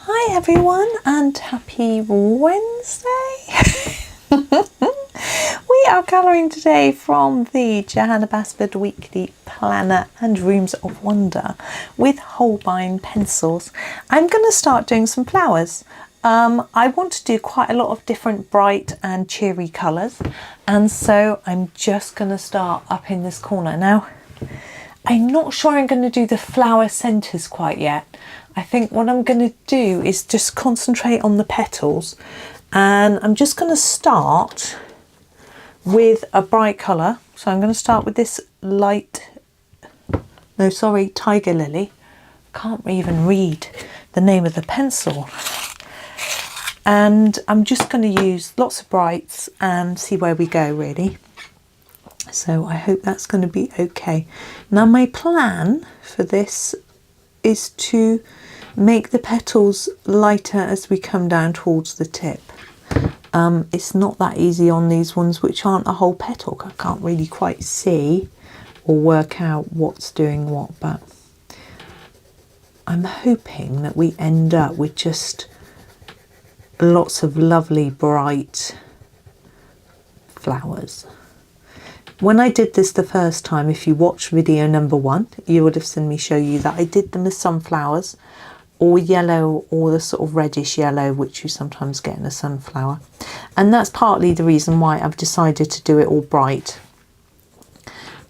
Hi everyone and happy Wednesday. We are colouring today from the Johanna Basford Weekly Planner and Rooms of Wonder with Holbein pencils. I'm going to start doing some flowers. I want to do quite a lot of different bright and cheery colours, and so I'm just going to start up in this corner. Now, I'm not sure I'm going to do the flower centres quite yet. I think what I'm going to do is just concentrate on the petals, and I'm just going to start with a bright colour. So I'm going to start with this tiger lily. Can't even read the name of the pencil. And I'm just going to use lots of brights and see where we go, really. So I hope that's going to be okay. Now my plan for this is to make the petals lighter as we come down towards the tip. It's not that easy on these ones which aren't a whole petal. I can't really quite see or work out what's doing what, but I'm hoping that we end up with just lots of lovely bright flowers. When I did this the first time, if you watched video number 1, you would have seen me show you that I did them as sunflowers, or yellow, or the sort of reddish yellow which you sometimes get in a sunflower. And that's partly the reason why I've decided to do it all bright.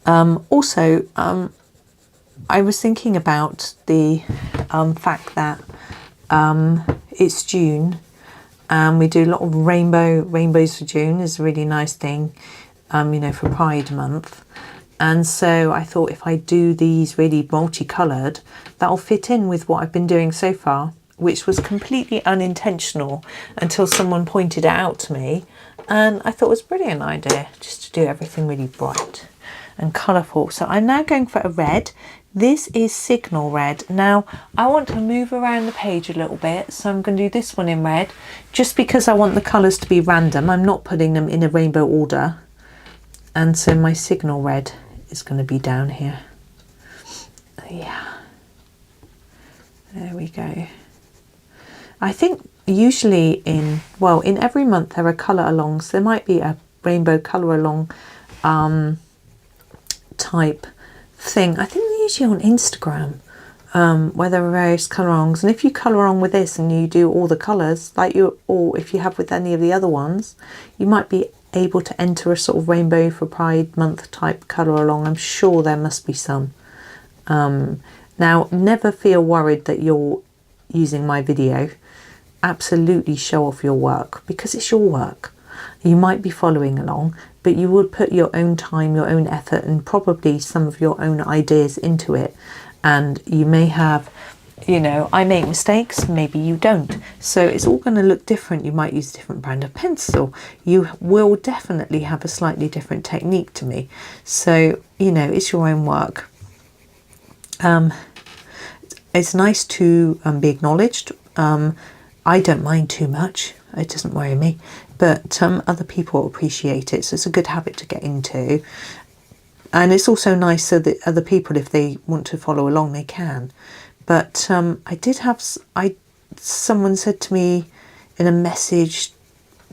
I was thinking about the fact that it's June, and we do a lot of rainbows for June is a really nice thing. For Pride Month. And so I thought if I do these really multicoloured, that'll fit in with what I've been doing so far, which was completely unintentional until someone pointed it out to me. And I thought it was a brilliant idea just to do everything really bright and colourful. So I'm now going for a red. This is Signal Red. Now I want to move around the page a little bit, so I'm going to do this one in red just because I want the colours to be random. I'm not putting them in a rainbow order. And so my Signal Red is going to be down here. Yeah, there we go. I think usually in every month there are colour alongs. There might be a rainbow colour along type thing. I think they're usually on Instagram, where there are various colour alongs. And if you colour along with this and you do all the colours, or if you have with any of the other ones, you might be able to enter a sort of rainbow for Pride Month type colour along. I'm sure there must be some. Now, never feel worried that you're using my video. Absolutely show off your work, because it's your work. You might be following along, but you would put your own time, your own effort, and probably some of your own ideas into it. And you may have, I make mistakes, maybe you don't. So it's all going to look different. You might use a different brand of pencil. You will definitely have a slightly different technique to me. So, it's your own work. It's nice to be acknowledged. I don't mind too much. It doesn't worry me. But other people appreciate it. So it's a good habit to get into. And it's also nice so that other people, if they want to follow along, they can. But I did have, someone said to me in a message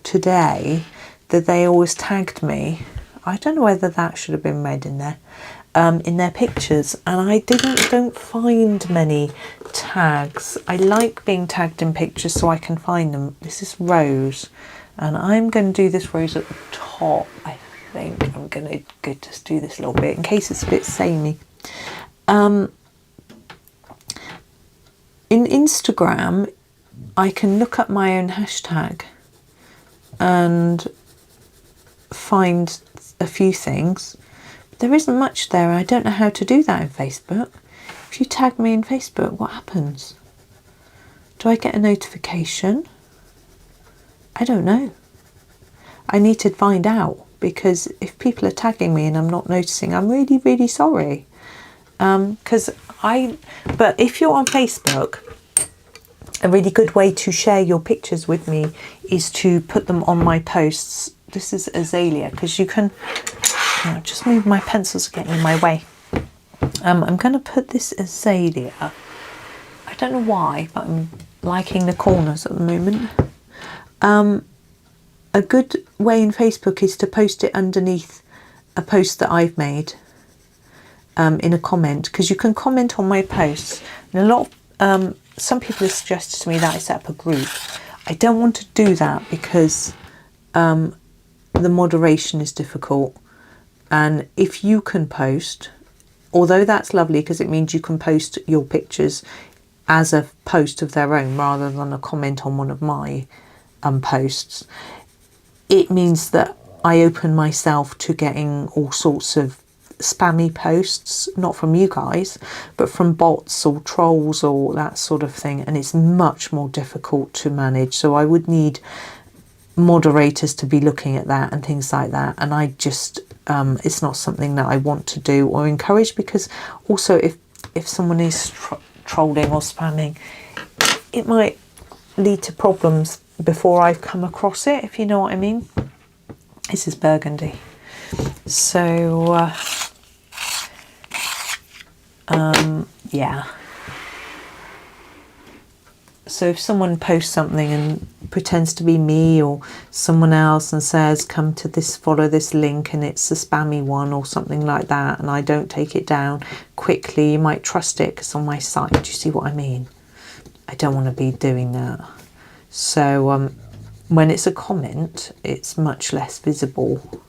today that they always tagged me. I don't know whether that should have been read in there, in their pictures. And I don't find many tags. I like being tagged in pictures so I can find them. This is Rose, and I'm going to do this rose at the top. I think I'm going to just do this a little bit in case it's a bit samey. In Instagram, I can look up my own hashtag and find a few things. But there isn't much there. I don't know how to do that in Facebook. If you tag me in Facebook, what happens? Do I get a notification? I don't know. I need to find out, because if people are tagging me and I'm not noticing, I'm really, really sorry. But if you're on Facebook, a really good way to share your pictures with me is to put them on my posts. This is azalea, because you can just move, my pencils getting in my way. I'm going to put this azalea. I don't know why, but I'm liking the corners at the moment. A good way in Facebook is to post it underneath a post that I've made in a comment, because you can comment on my posts. And a lot of, some people have suggested to me that I set up a group. I don't want to do that because the moderation is difficult. And if you can post, although that's lovely because it means you can post your pictures as a post of their own rather than a comment on one of my posts, it means that I open myself to getting all sorts of spammy posts, not from you guys, but from bots or trolls or that sort of thing, and it's much more difficult to manage. So I would need moderators to be looking at that and things like that, and I just it's not something that I want to do or encourage, because also if someone is trolling or spamming, it might lead to problems before I've come across it, if you know what I mean. This is burgundy. So yeah, so if someone posts something and pretends to be me or someone else and says come to this, follow this link, and it's a spammy one or something like that, and I don't take it down quickly, you might trust it because it's on my site. Do you see what I mean? I don't want to be doing that. So when it's a comment, it's much less visible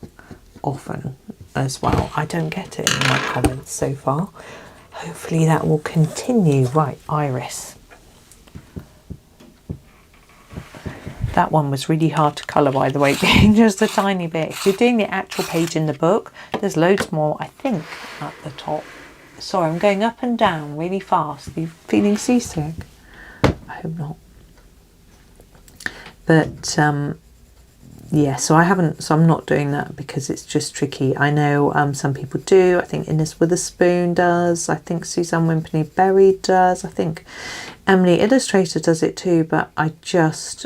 often as well. I don't get it in my comments so far. Hopefully that will continue. Right, iris. That one was really hard to colour, by the way, being just a tiny bit. If you're doing the actual page in the book, there's loads more, I think, at the top. Sorry, I'm going up and down really fast. Are you feeling seasick? I hope not. But yeah, so I'm not doing that because it's just tricky. I know some people do. I think Ines Witherspoon does. I think Suzanne Wimperney Berry does. I think Emily Illustrator does it too, but I just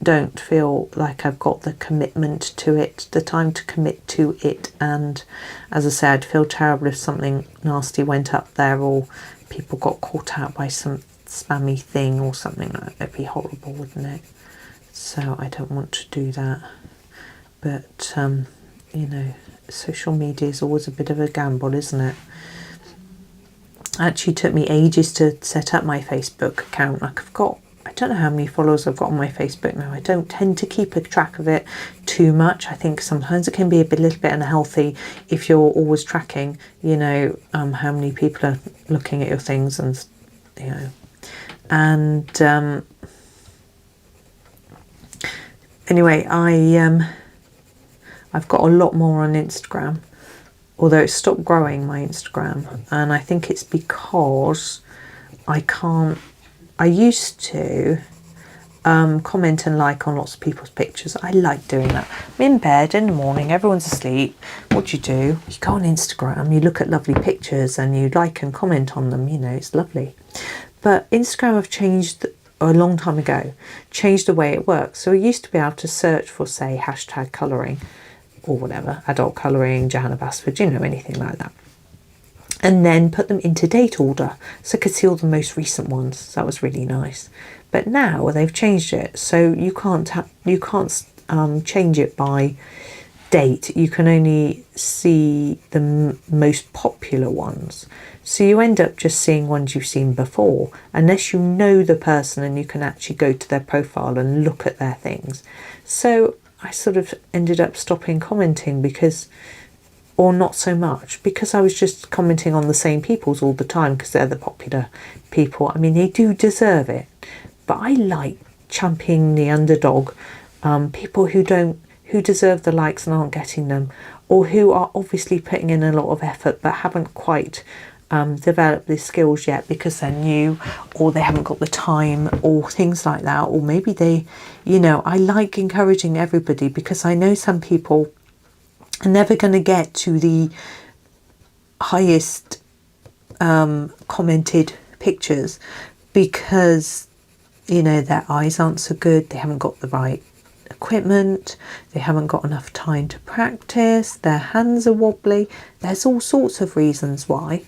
don't feel like I've got the commitment to it, the time to commit to it. And as I said, I'd feel terrible if something nasty went up there or people got caught out by some spammy thing or something like that. It'd be horrible, wouldn't it? So I don't want to do that. But you know, social media is always a bit of a gamble, isn't it? Actually took me ages to set up my Facebook account. I don't know how many followers I've got on my Facebook now. I don't tend to keep a track of it too much. I think sometimes it can be little bit unhealthy if you're always tracking, you know, how many people are looking at your things, and you know. And anyway, I've got a lot more on Instagram, although it's stopped growing, my Instagram, and I think it's because I used to comment and like on lots of people's pictures. I like doing that. I'm in bed in the morning, everyone's asleep. What do? You go on Instagram, you look at lovely pictures and you like and comment on them, you know, it's lovely. But Instagram have changed a long time ago, changed the way it works. So we used to be able to search for, say, hashtag colouring or whatever, adult colouring, Johanna Basford, you know, anything like that. And then put them into date order so I could see all the most recent ones. So that was really nice. But now they've changed it, so you can't change it by date. You can only see the most popular ones. So you end up just seeing ones you've seen before, unless you know the person and you can actually go to their profile and look at their things. So I sort of ended up stopping commenting because, or not so much, because I was just commenting on the same people's all the time because they're the popular people. I mean, they do deserve it, but I like championing the underdog, people who deserve the likes and aren't getting them, or who are obviously putting in a lot of effort but haven't quite developed the skills yet because they're new, or they haven't got the time, or things like that. Or maybe they, you know, I like encouraging everybody because I know some people are never going to get to the highest commented pictures because, you know, their eyes aren't so good, they haven't got the right equipment, they haven't got enough time to practice, their hands are wobbly, there's all sorts of reasons why.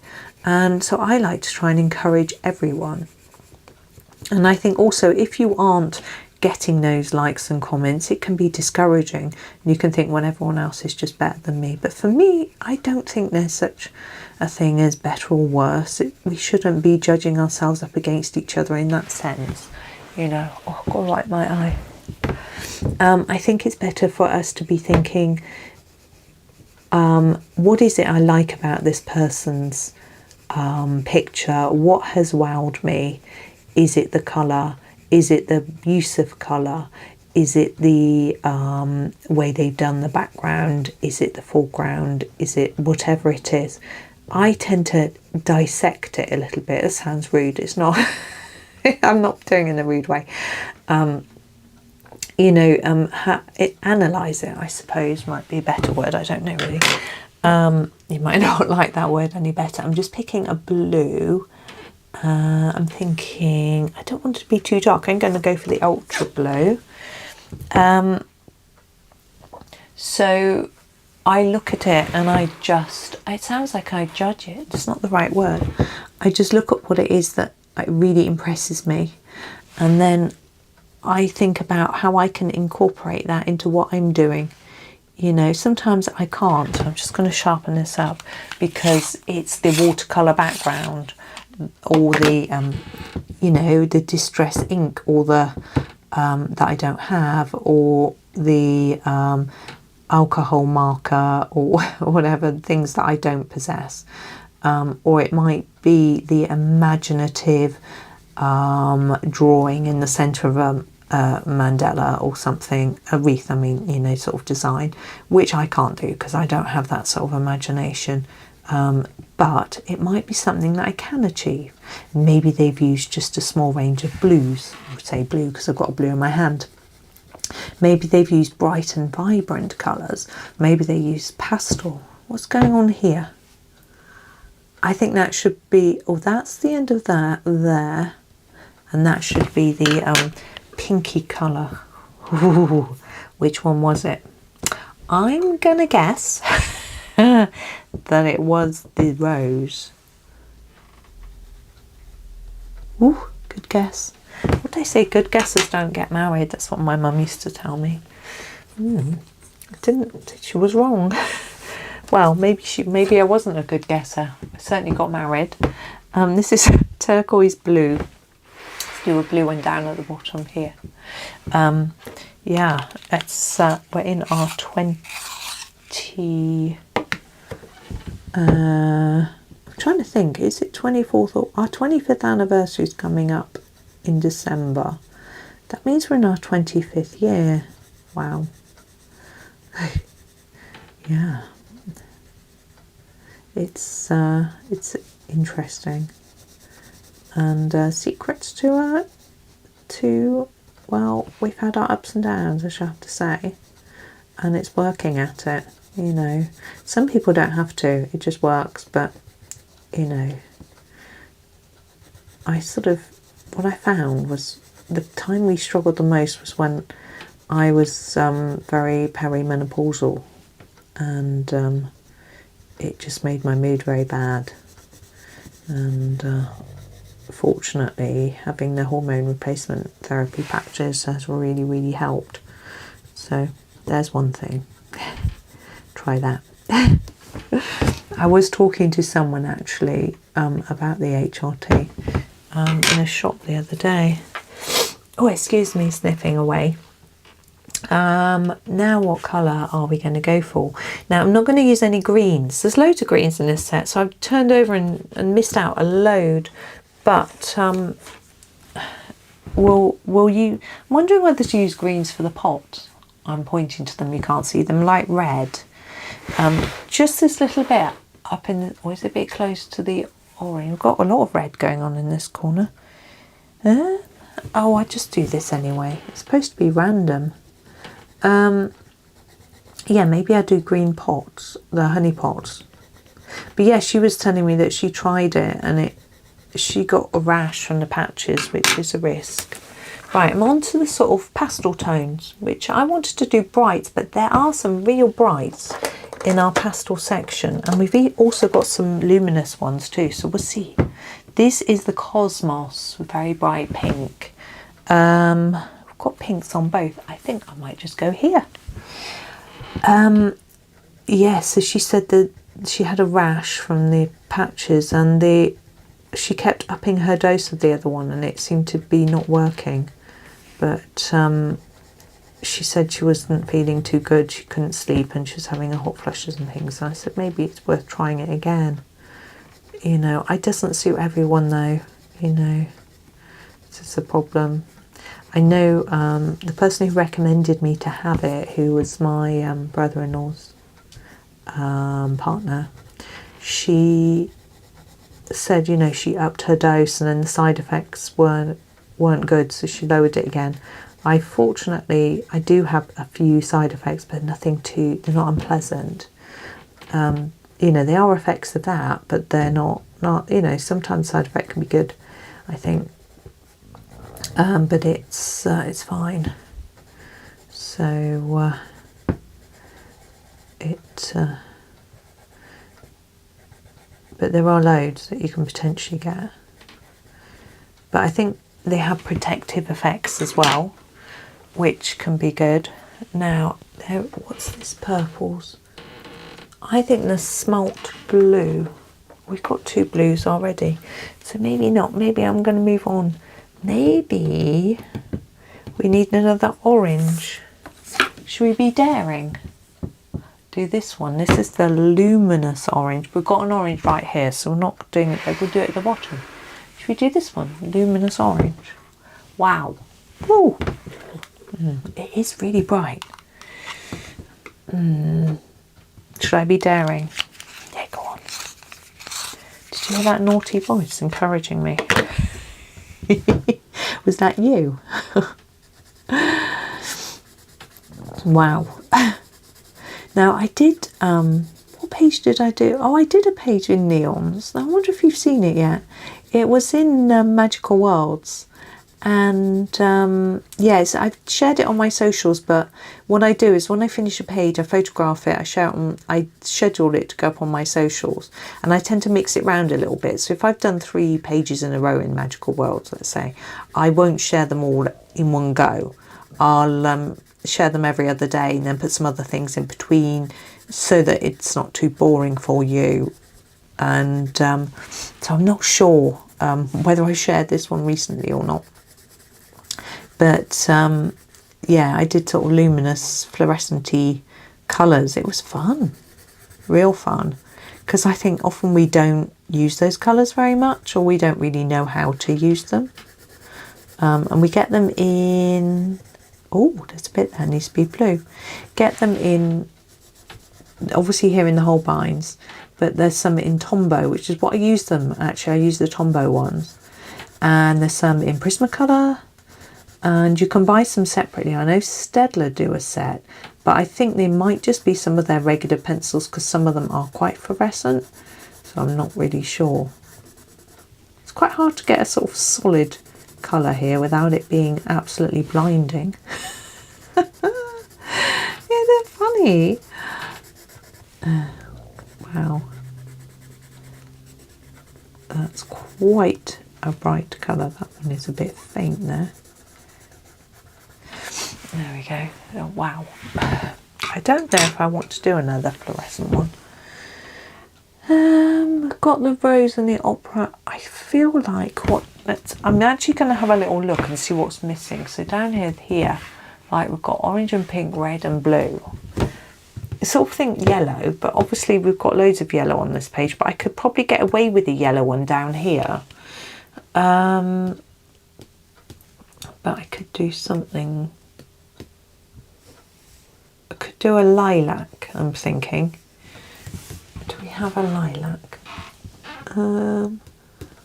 And so I like to try and encourage everyone. And I think also if you aren't getting those likes and comments, it can be discouraging. You can think, well, everyone else is just better than me. But for me, I don't think there's such a thing as better or worse. We shouldn't be judging ourselves up against each other in that sense. You know, oh, I've got to wipe my eye. I think it's better for us to be thinking, what is it I like about this person's picture? What has wowed me? Is it the colour? Is it the use of colour? Is it the way they've done the background? Is it the foreground? Is it whatever it is? I tend to dissect it a little bit. It sounds rude. It's not. I'm not doing it in a rude way. You know, analyse it, I suppose, might be a better word. I don't know really. You might not like that word any better. I'm just picking a blue. I'm thinking I don't want it to be too dark. I'm going to go for the ultra blue. So I look at it and it sounds like I judge it. It's not the right word. I just look at what it is that really impresses me, and then I think about how I can incorporate that into what I'm doing. You know, sometimes I can't. I'm just going to sharpen this up because it's the watercolour background, or the you know, the distress ink, or the that I don't have, or the alcohol marker, or whatever, things that I don't possess, or it might be the imaginative drawing in the centre of a mandala or something, a wreath, I mean, you know, sort of design, which I can't do because I don't have that sort of imagination. But it might be something that I can achieve. Maybe they've used just a small range of blues. I would say blue because I've got a blue in my hand. Maybe they've used bright and vibrant colours. Maybe they use pastel. What's going on here? I think that should be, oh, that's the end of that there. And that should be the pinky colour. Ooh, which one was it? I'm going to guess that it was the rose. Ooh, good guess. What they say, good guesses don't get married. That's what my mum used to tell me. She was wrong. Well, maybe I wasn't a good guesser. I certainly got married. This is turquoise blue. Let's do a blue one down at the bottom here. Yeah, it's we're in our 20. I'm trying to think. Is it 24th or our 25th anniversary is coming up in December? That means we're in our 25th year. Wow. Yeah. It's interesting, and secrets to well, we've had our ups and downs, I shall have to say, and it's working at it. You know, some people don't have to; it just works. But you know, what I found was the time we struggled the most was when I was very perimenopausal, and it just made my mood very bad. And fortunately, having the hormone replacement therapy patches has really, really helped. So there's one thing. Try that. I was talking to someone actually about the HRT in a shop the other day. Oh, excuse me, sniffing away. Now what colour are we going to go for? Now I'm not going to use any greens. There's loads of greens in this set, so I've turned over and missed out a load. But will you? I'm wondering whether to use greens for the pot. I'm pointing to them. You can't see them. Light red. Just this little bit up in. Or is it a bit close to the orange? We've got a lot of red going on in this corner. Oh, I just do this anyway. It's supposed to be random. Yeah, maybe I do green pots, the honey pots. But yeah, she was telling me that she tried it and she got a rash from the patches, which is a risk. Right, I'm on to the sort of pastel tones, which I wanted to do brights, but there are some real brights in our pastel section, and we've also got some luminous ones too, so we'll see. This is the Cosmos, very bright pink. I've got pinks on both. I think I might just go here. Yeah, so she said that she had a rash from the patches, and she kept upping her dose of the other one, and it seemed to be not working. But she said she wasn't feeling too good, she couldn't sleep, and she was having hot flushes and things. And I said maybe it's worth trying it again. You know, it doesn't suit everyone though, you know, this is a problem. I know the person who recommended me to have it, who was my brother-in-law's partner, she said, you know, she upped her dose and then the side effects weren't good, so she lowered it again. Fortunately, I do have a few side effects, but they're not unpleasant. You know, they are effects of that, but they're not, you know, sometimes side effect can be good, I think. But it's fine. So but there are loads that you can potentially get. But I think they have protective effects as well, which can be good. Now, what's this purples? I think the smalt blue. We've got 2 blues already, so maybe not. Maybe I'm going to move on. Maybe we need another orange. Should we be daring? Do this one. This is the luminous orange. We've got an orange right here, so we're not doing it there. We'll do it at the bottom. Should we do this one? Luminous orange. Wow. Woo. It is really bright. Should I be daring? Yeah, go on. Did you hear that naughty voice encouraging me? Was that you? Wow. Now I did, what page did I do? Oh, I did a page in neons. I wonder if you've seen it yet. It was in Magical Worlds. And yes, I've shared it on my socials, but what I do is when I finish a page, I photograph it, I schedule it to go up on my socials, and I tend to mix it around a little bit. So if I've done 3 pages in a row in Magical Worlds, let's say, I won't share them all in one go. I'll share them every other day and then put some other things in between so that it's not too boring for you. And so I'm not sure whether I shared this one recently or not. But yeah, I did sort of luminous fluorescent-y colours. It was fun, real fun, because I think often we don't use those colours very much, or we don't really know how to use them. And we get them in, oh, there's a bit there needs to be blue. Get them in, obviously here in the Holbeins, but there's some in Tombow, which is what I use them, actually. I use the Tombow ones. And there's some in Prismacolor. And you can buy some separately. I know Staedtler do a set, but I think they might just be some of their regular pencils because some of them are quite fluorescent, so I'm not really sure. It's quite hard to get a sort of solid colour here without it being absolutely blinding. Yeah, they're funny. Wow. That's quite a bright colour. That one is a bit faint there. There we go. Oh, wow. I don't know if I want to do another fluorescent one. I've got the rose and the opera. I feel like I'm actually going to have a little look and see what's missing. So down here, like we've got orange and pink, red and blue. I sort of think yellow, but obviously we've got loads of yellow on this page, but I could probably get away with the yellow one down here. But I could do something. I could do a lilac, I'm thinking. Do we have a lilac?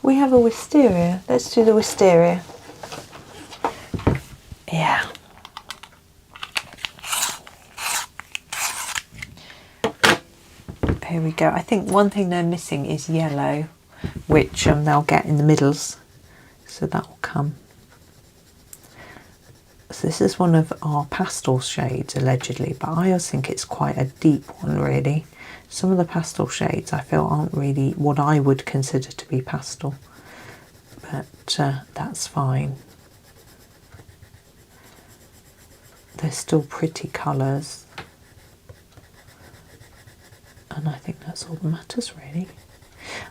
We have a wisteria. Let's do the wisteria. Yeah. Here we go. I think one thing they're missing is yellow, which they'll get in the middles. So that will come. So this is one of our pastel shades, allegedly, but I always think it's quite a deep one, really. Some of the pastel shades I feel aren't really what I would consider to be pastel. but that's fine. They're still pretty colours, and I think that's all that matters really.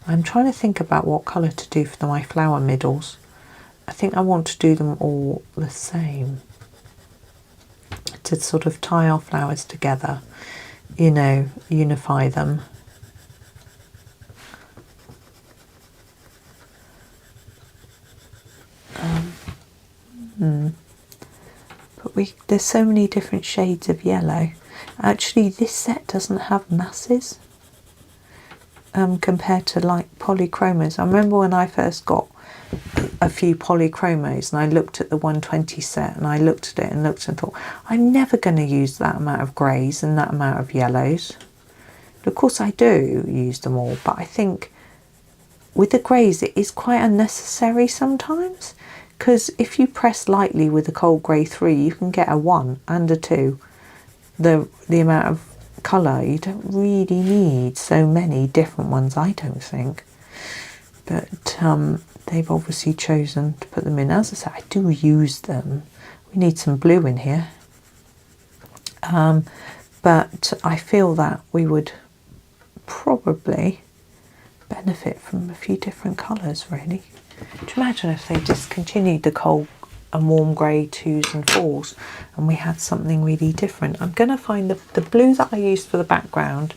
I'm trying to think about what colour to do for my flower middles. I think I want to do them all the same, to sort of tie our flowers together, you know, unify them. But there's so many different shades of yellow. Actually, this set doesn't have masses compared to like polychromos. I remember when I first got a few polychromos and I looked at the 120 set and I looked at it and looked and thought, I'm never going to use that amount of greys and that amount of yellows. But of course I do use them all, but I think with the greys it is quite unnecessary sometimes, because if you press lightly with a cold grey 3 you can get a 1 and a 2. The amount of colour, you don't really need so many different ones, I don't think. But they've obviously chosen to put them in. As I say, I do use them. We need some blue in here. But I feel that we would probably benefit from a few different colours, really. Do you imagine if they discontinued the cold and warm grey 2s and 4s and we had something really different? I'm going to find the blue that I used for the background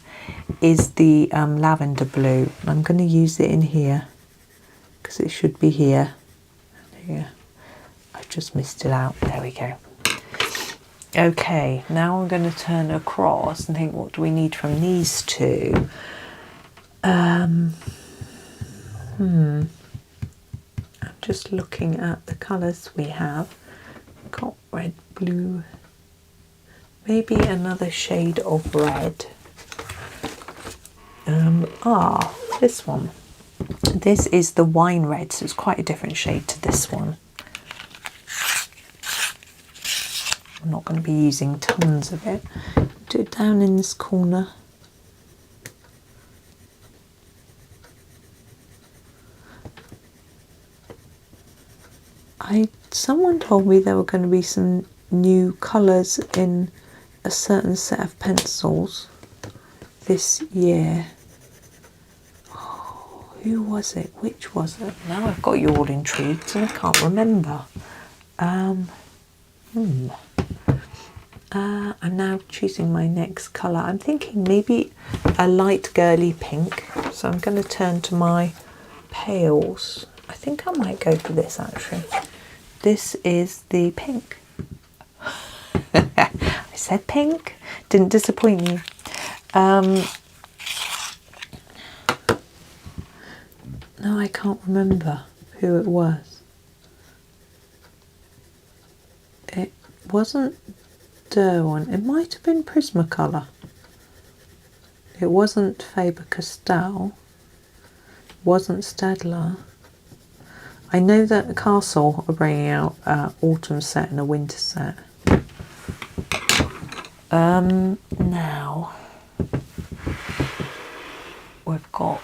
is the lavender blue. I'm going to use it in here because it should be here. Here. I've just missed it out. There we go. Okay, now I'm going to turn across and think, what do we need from these two? I'm just looking at the colours we have. Got red, blue, maybe another shade of red. This one. This is the wine red, so it's quite a different shade to this one. I'm not going to be using tons of it. Do it down in this corner. Someone told me there were going to be some new colours in a certain set of pencils this year. Oh, who was it? Which was it? Now I've got you all intrigued and I can't remember. I'm now choosing my next colour. I'm thinking maybe a light girly pink. So I'm going to turn to my pales. I think I might go for this actually. This is the pink. I said pink. Didn't disappoint you. No, I can't remember who it was. It wasn't Derwent. It might have been Prismacolor. It wasn't Faber-Castell. It wasn't Staedtler. I know that the Castle are bringing out an autumn set and a winter set. Now we've got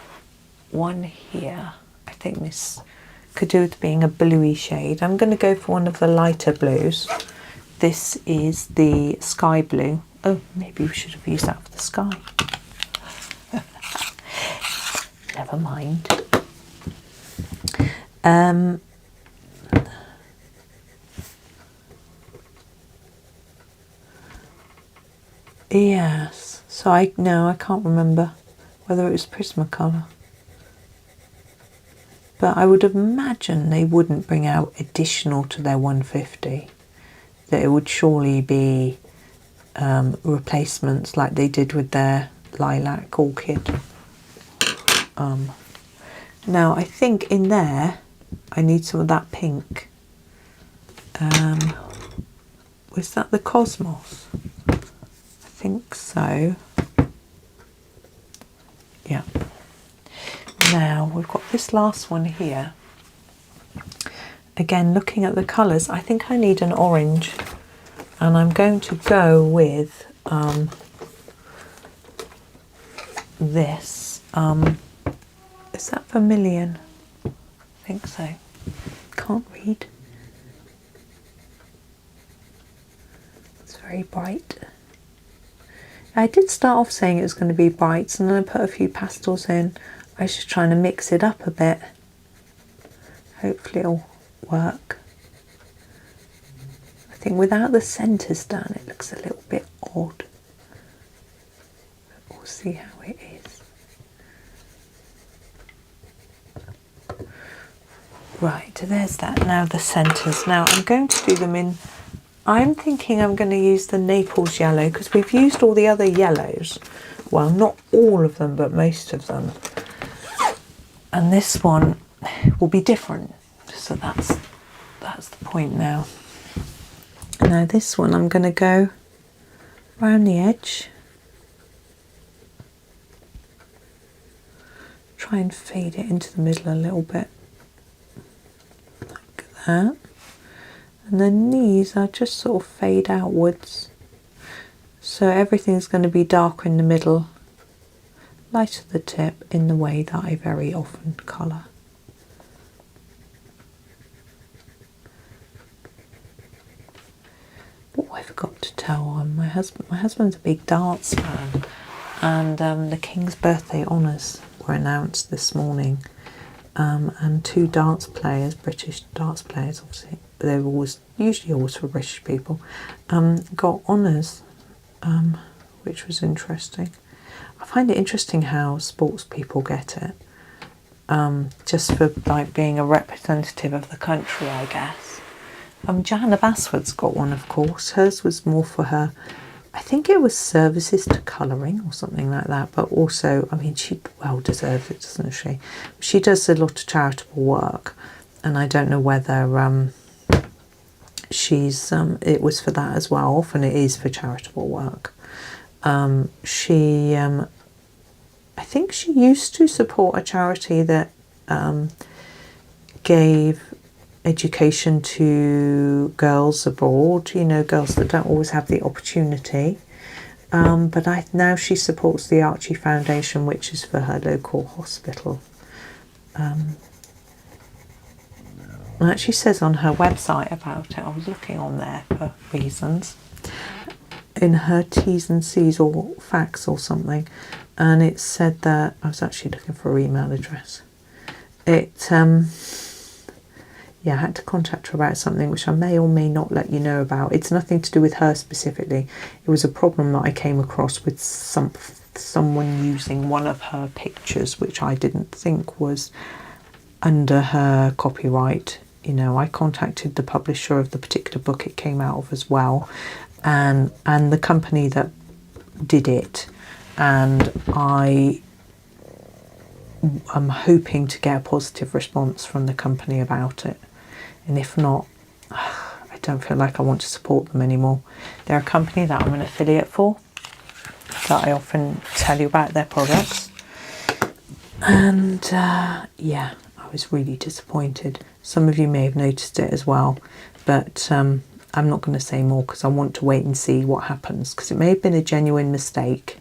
one here. I think this could do with being a bluey shade. I'm going to go for one of the lighter blues. This is the sky blue. Oh, maybe we should have used that for the sky. Never mind. Yes, so I can't remember whether it was Prismacolor, but I would imagine they wouldn't bring out additional to their 150, that it would surely be replacements like they did with their lilac orchid. Now I think in there I need some of that pink. Was that the Cosmos? I think so. Yeah. Now we've got this last one here. Again, looking at the colours, I think I need an orange, and I'm going to go with this. Is that vermillion? I think so. Can't read. It's very bright. I did start off saying it was going to be brights, and then I put a few pastels in. I was just trying to mix it up a bit. Hopefully it'll work. I think without the centres done it looks a little bit odd. We'll see how it is. Right, there's that. Now the centres. Now I'm going to do them in, I'm thinking I'm going to use the Naples yellow because we've used all the other yellows. Well, not all of them, but most of them. And this one will be different. So that's the point now. Now this one I'm going to go around the edge. Try and fade it into the middle a little bit. Like that. And then these I just sort of fade outwards. So everything's going to be darker in the middle, lighter the tip in the way that I very often colour. Oh, I forgot to tell my husband's a big darts fan, and the King's birthday honours were announced this morning, and two darts players, British darts players, obviously they're usually always for British people, got honours, which was interesting. I find it interesting how sports people get it, just for like being a representative of the country, I guess. Johanna Basford's got one, of course. Hers was more for her, I think it was services to colouring or something like that, but also, I mean, she well deserves it, doesn't she? She does a lot of charitable work, and I don't know whether she's it was for that as well. Often it is for charitable work. I think she used to support a charity that gave education to girls abroad, you know, girls that don't always have the opportunity. But now she supports the Archie Foundation, which is for her local hospital. It actually says on her website about it, I was looking on there for reasons, in her T's and C's or facts or something, and it said that, I was actually looking for her email address. Yeah, I had to contact her about something which I may or may not let you know about. It's nothing to do with her specifically. It was a problem that I came across with someone using one of her pictures, which I didn't think was under her copyright. You know, I contacted the publisher of the particular book it came out of as well, and the company that did it, and I'm hoping to get a positive response from the company about it. And if not, I don't feel like I want to support them anymore. They're a company that I'm an affiliate for, that I often tell you about their products. And yeah, I was really disappointed. Some of you may have noticed it as well, but I'm not going to say more because I want to wait and see what happens, because it may have been a genuine mistake.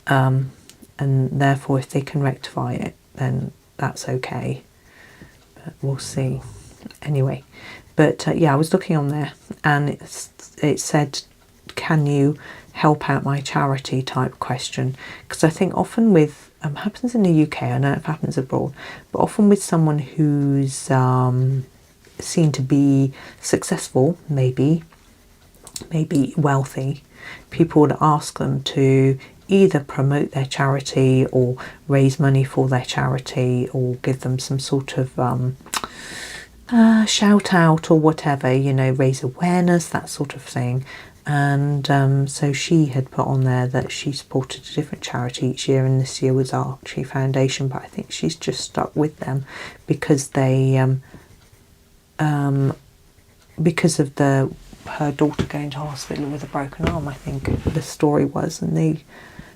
And therefore if they can rectify it, then that's okay, but we'll see. Anyway, but yeah, I was looking on there, and it said, can you help out my charity type question, because I think often with happens in the UK, I know it happens abroad, but often with someone who's seen to be successful, maybe wealthy, people would ask them to either promote their charity or raise money for their charity or give them some sort of shout out or whatever, you know, raise awareness, that sort of thing. And so she had put on there that she supported a different charity each year, and this year was Archie Foundation, but I think she's just stuck with them because they because of her daughter going to hospital with a broken arm, I think the story was, and they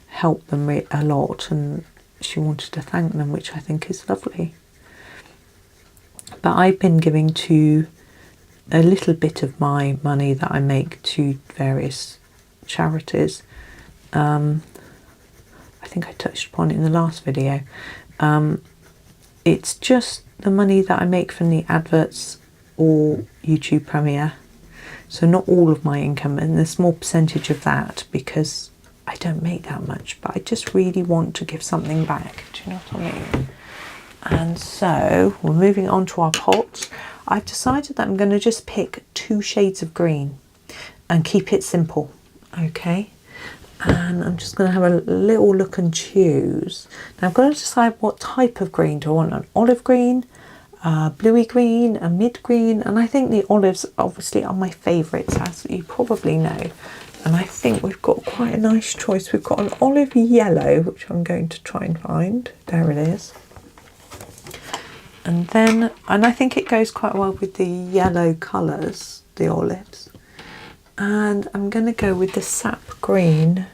helped them a lot, and she wanted to thank them, which I think is lovely. But I've been giving to a little bit of my money that I make to various charities. I think I touched upon it in the last video. It's just the money that I make from the adverts or YouTube Premiere. So not all of my income, and a small percentage of that, because I don't make that much, but I just really want to give something back. Do you know what I mean? And so we're moving on to our pots. I've decided that I'm going to just pick 2 shades of green and keep it simple. Okay. And I'm just going to have a little look and choose. Now I've got to decide what type of green. Do I want an olive green, bluey green, a mid green? And I think the olives obviously are my favourites, as you probably know. And I think we've got quite a nice choice. We've got an olive yellow, which I'm going to try and find. There it is. And then, and I think it goes quite well with the yellow colours, the olives. And I'm going to go with the sap green.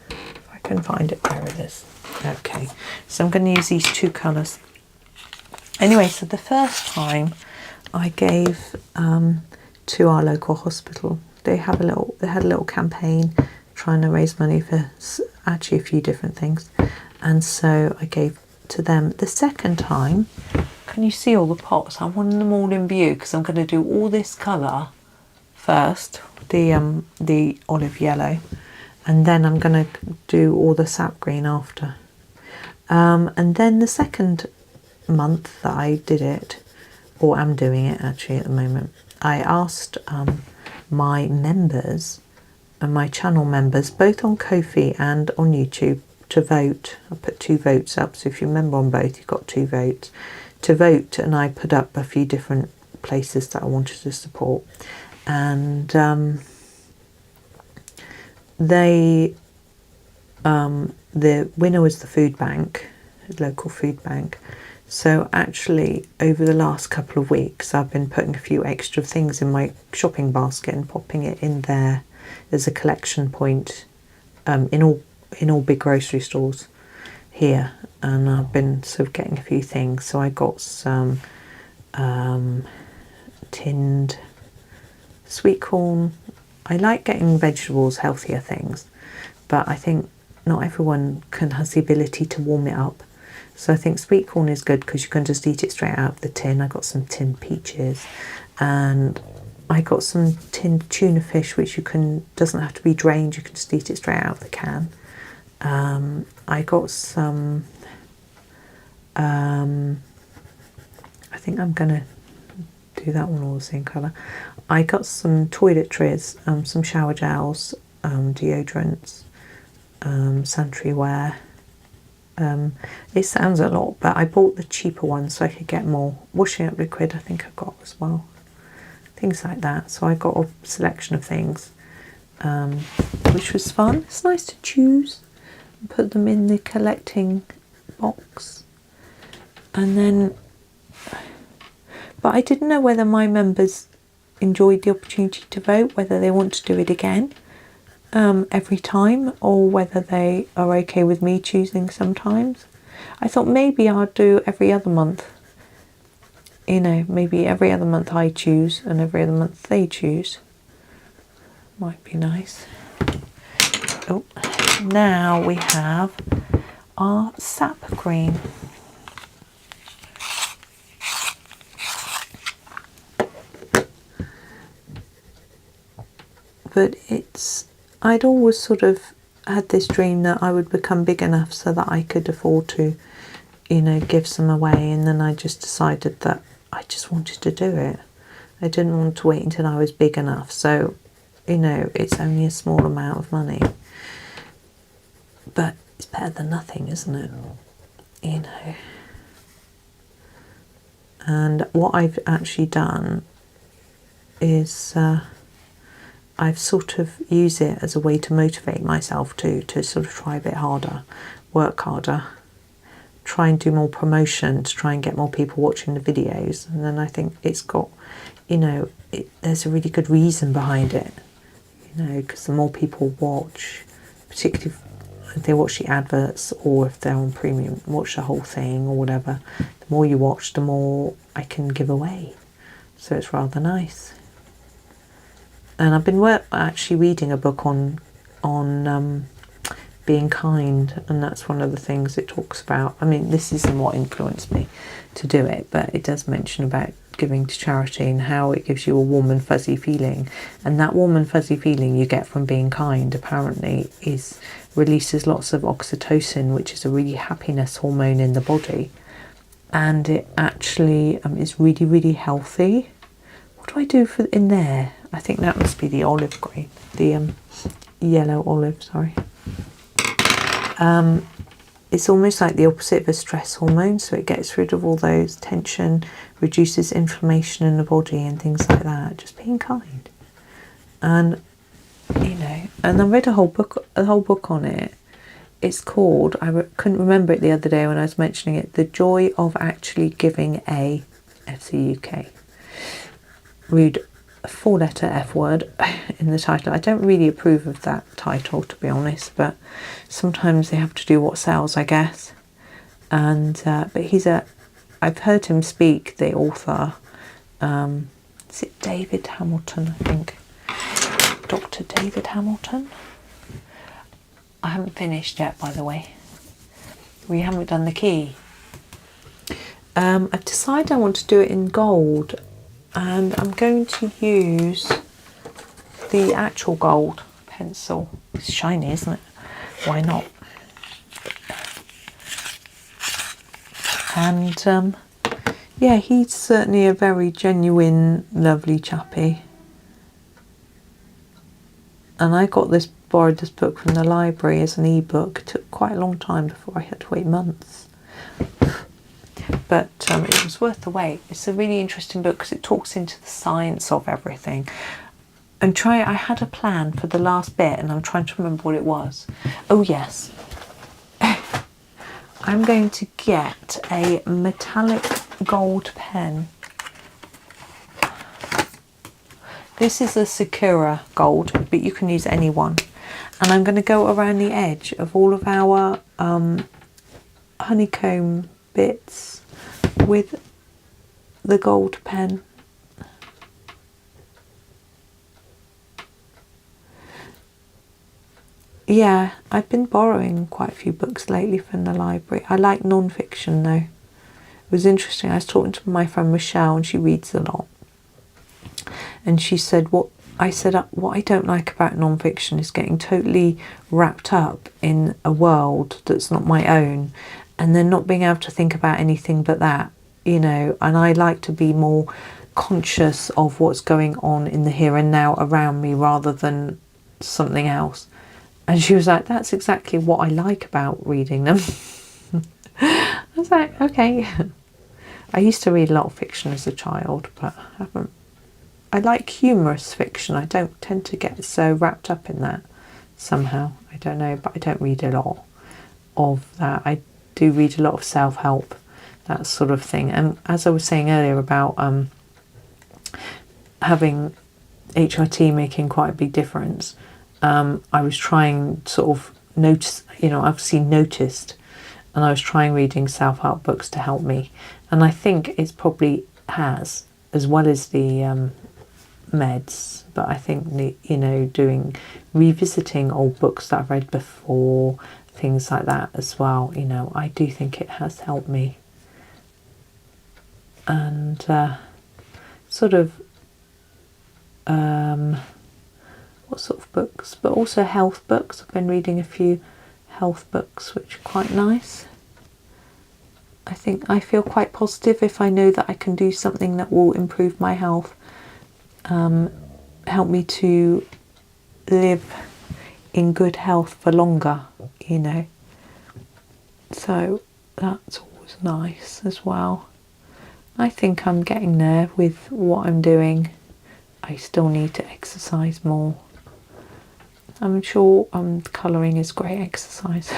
If I can find it, there it is. Okay, so I'm going to use these 2 colours. Anyway, so the first time I gave to our local hospital, they had a little campaign trying to raise money for actually a few different things, and so I gave to them. The second time, can you see all the pots? I want them all in view because I'm going to do all this colour first, the olive yellow, and then I'm going to do all the sap green after. And then the second month that I did it, or am doing it actually at the moment, I asked my members and my channel members, both on Ko-fi and on YouTube, to vote. I put 2 votes up, so if you remember on both, you've got 2 votes to vote, and I put up a few different places that I wanted to support, and the winner was the food bank, local food bank. So actually over the last couple of weeks I've been putting a few extra things in my shopping basket and popping it in there as a collection point in all big grocery stores here, and I've been sort of getting a few things. So I got some tinned sweet corn. I like getting vegetables, healthier things, but I think not everyone has the ability to warm it up. So I think sweet corn is good because you can just eat it straight out of the tin. I got some tinned peaches, and I got some tinned tuna fish, which doesn't have to be drained. You can just eat it straight out of the can. I got some. I think I'm gonna do that one all the same colour. I got some toiletries, some shower gels, deodorants, sanitary ware. It sounds a lot, but I bought the cheaper ones so I could get more. Washing up liquid I think I got as well. Things like that. So I got a selection of things, which was fun. It's nice to choose and put them in the collecting box. And then, but I didn't know whether my members enjoyed the opportunity to vote, whether they want to do it again every time, or whether they are okay with me choosing sometimes. I thought maybe I'll do every other month. You know, maybe every other month I choose and every other month they choose. Might be nice. Oh, now we have our sap green. But I'd always sort of had this dream that I would become big enough so that I could afford to, you know, give some away, and then I just decided that I just wanted to do it. I didn't want to wait until I was big enough. So, you know, it's only a small amount of money, but it's better than nothing, isn't it? You know. And what I've actually done is I've sort of used it as a way to motivate myself to sort of try a bit harder, work harder, try and do more promotion to try and get more people watching the videos. And then I think it's got, you know, there's a really good reason behind it, you know, because the more people watch, particularly if they watch the adverts or if they're on premium, watch the whole thing or whatever, the more you watch, the more I can give away. So it's rather nice. And I've been actually reading a book on being kind, and that's one of the things it talks about. I mean, this isn't what influenced me to do it, but it does mention about giving to charity and how it gives you a warm and fuzzy feeling, and that warm and fuzzy feeling you get from being kind apparently releases lots of oxytocin, which is a really happiness hormone in the body, and it actually is really, really healthy. What do I do in there? I think that must be the olive green, the yellow olive, sorry. It's almost like the opposite of a stress hormone, so it gets rid of all those tension, reduces inflammation in the body and things like that. Just being kind. And you know, and I read a whole book on it. It's called, couldn't remember it the other day when I was mentioning it, The Joy of Actually Giving a FCUK. Read a 4-letter F word in the title. I don't really approve of that title, to be honest, but sometimes they have to do what sells, I guess. And but I've heard him speak, the author. Is it David Hamilton, I think? Dr. David Hamilton? I haven't finished yet, by the way. We haven't done the key. I've decided I want to do it in gold, and I'm going to use the actual gold pencil. It's shiny, isn't it? Why not? And yeah, he's certainly a very genuine, lovely chappy. And I borrowed this book from the library as an ebook. It took quite a long time before I had to wait months. But it was worth the wait. It's a really interesting book because it talks into the science of everything. And I had a plan for the last bit, and I'm trying to remember what it was. Oh yes. I'm going to get a metallic gold pen. This is a Sakura gold, but you can use any one. And I'm going to go around the edge of all of our honeycomb bits with the gold pen. Yeah, I've been borrowing quite a few books lately from the library. I like non-fiction though. It was interesting. I was talking to my friend Michelle, and she reads a lot. And she said, what I don't like about non-fiction is getting totally wrapped up in a world that's not my own, and then not being able to think about anything but that, you know. And I like to be more conscious of what's going on in the here and now around me rather than something else. And she was like, that's exactly what I like about reading them. I was like, okay. I used to read a lot of fiction as a child, but I haven't. I like humorous fiction. I don't tend to get so wrapped up in that somehow. I don't know, but I don't read a lot of that. I do read a lot of self-help, that sort of thing. And as I was saying earlier about having HRT making quite a big difference, I was trying sort of notice, you know, I've seen noticed, and I was trying reading self-help books to help me. And I think it's probably has, as well as the meds, but I think the, you know, revisiting old books that I've read before, things like that as well, you know, I do think it has helped me. And sort of what sort of books, but also health books. I've been reading a few health books which are quite nice. I think I feel quite positive if I know that I can do something that will improve my health, help me to live in good health for longer, you know. So that's always nice as well. I think I'm getting there with what I'm doing. I still need to exercise more. I'm sure colouring is great exercise.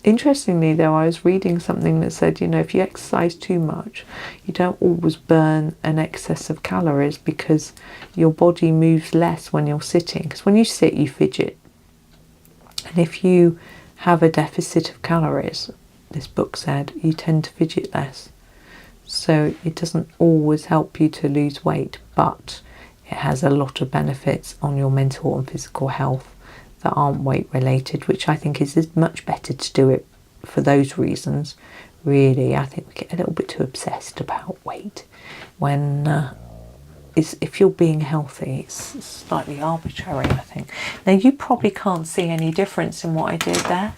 Interestingly though, I was reading something that said, you know, if you exercise too much, you don't always burn an excess of calories because your body moves less when you're sitting. Because when you sit, you fidget. And if you have a deficit of calories, this book said, you tend to fidget less. So it doesn't always help you to lose weight, but it has a lot of benefits on your mental and physical health that aren't weight related, which I think is much better to do it for those reasons. Really, I think we get a little bit too obsessed about weight when if you're being healthy, it's slightly arbitrary, I think. Now, you probably can't see any difference in what I did there.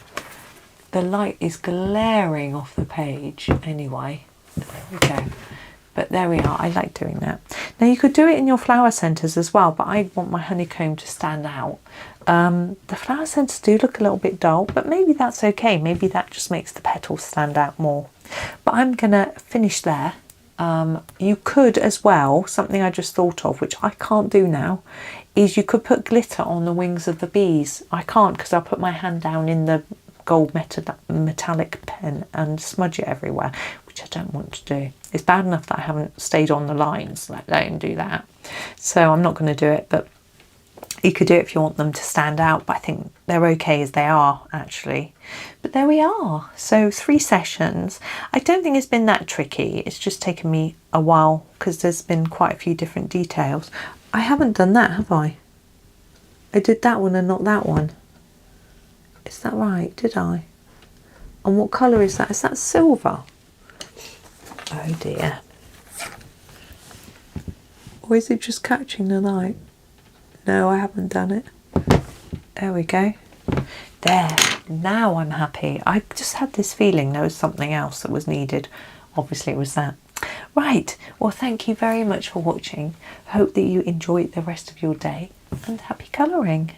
The light is glaring off the page anyway. There we go. But there we are. I like doing that. Now, you could do it in your flower centres as well, but I want my honeycomb to stand out. The flower centres do look a little bit dull, but maybe that's okay. Maybe that just makes the petals stand out more. But I'm going to finish there. You could as well, something I just thought of, which I can't do now, is you could put glitter on the wings of the bees. I can't because I'll put my hand down in the gold metallic pen and smudge it everywhere, which I don't want to do. It's bad enough that I haven't stayed on the lines, let alone do that. So I'm not going to do it, but you could do it if you want them to stand out, but I think they're okay as they are, actually. But there we are. So 3 sessions. I don't think it's been that tricky. It's just taken me a while because there's been quite a few different details. I haven't done that, have I? I did that one and not that one. Is that right? Did I? And what colour is that? Is that silver? Oh dear. Or is it just catching the light? No, I haven't done it. There we go. There. Now I'm happy. I just had this feeling there was something else that was needed. Obviously it was that. Right. Well, thank you very much for watching. I hope that you enjoyed the rest of your day and happy colouring.